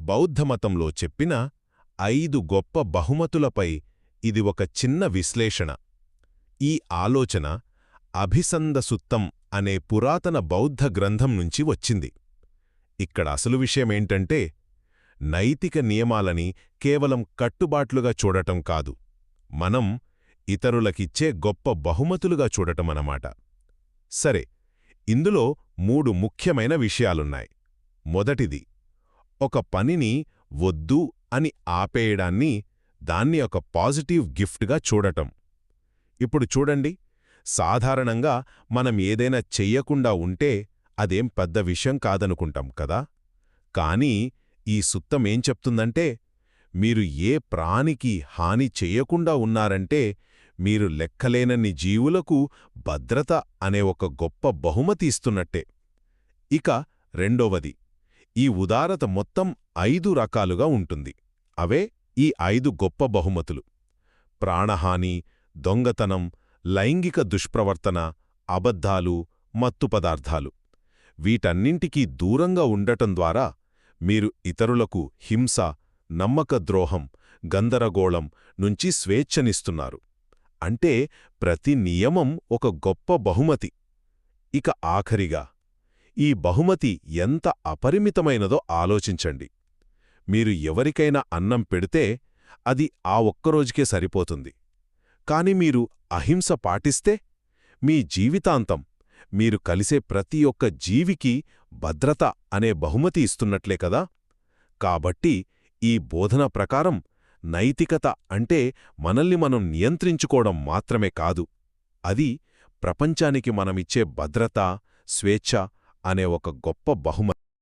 బౌద్ధమతంలో చెప్పిన 5 గొప్ప బహుమతులపై ఇది ఒక చిన్న విశ్లేషణ. ఈ ఆలోచన అభిసందసుత్తం అనే పురాతన బౌద్ధ గ్రంథం నుంచి వచ్చింది. ఇక్కడ అసలు విషయమేంటంటే, నైతిక నియమాలని కేవలం కట్టుబాట్లుగా చూడటం కాదు, మనం ఇతరులకిచ్చే గొప్ప బహుమతులుగా చూడటమన్నమాట. సరే, ఇందులో 3 ముఖ్యమైన విషయాలున్నాయి. మొదటిది, ఒక పనిని వద్దు అని ఆపేయడాన్ని, దాన్ని ఒక పాజిటివ్ గిఫ్ట్గా చూడటం. ఇప్పుడు చూడండి, సాధారణంగా మనం ఏదైనా చెయ్యకుండా ఉంటే అదేం పెద్ద విషయం కాదనుకుంటాం కదా. కానీ ఈ సుత్తమేం చెప్తుందంటే, మీరు ఏ ప్రాణికి హాని చెయ్యకుండా ఉన్నారంటే మీరు లెక్కలేనన్ని జీవులకు భద్రత అనే ఒక గొప్ప బహుమతి ఇస్తున్నట్టే. ఇక రెండోవది, ఈ ఉదారత మొత్తం 5 రకాలుగా ఉంటుంది. అవే ఈ 5 గొప్ప బహుమతులు: ప్రాణహాని, దొంగతనం, లైంగిక దుష్ప్రవర్తన, అబద్ధాలు, మత్తు పదార్థాలు. వీటన్నింటికీ దూరంగా ఉండటం ద్వారా మీరు ఇతరులకు హింస, నమ్మకద్రోహం, గందరగోళం నుంచి స్వేచ్ఛనిస్తున్నారు. అంటే ప్రతి నియమం ఒక గొప్ప బహుమతి. ఇక ఆఖరిగా, ఈ బహుమతి ఎంత అపరిమితమైనదో ఆలోచించండి. మీరు ఎవరికైనా అన్నం పెడితే అది ఆ ఒక్కరోజుకే సరిపోతుంది. కాని మీరు అహింస పాటిస్తే మీ జీవితాంతం మీరు కలిసే ప్రతి ఒక్క జీవికి భద్రత అనే బహుమతి ఇస్తున్నట్లే కదా. కాబట్టి ఈ బోధన ప్రకారం నైతికత అంటే మనల్ని మనం నియంత్రించుకోవడం మాత్రమే కాదు, అది ప్రపంచానికి మనమిచ్చే భద్రత, స్వేచ్ఛ అనే ఒక గొప్ప బహుమతి.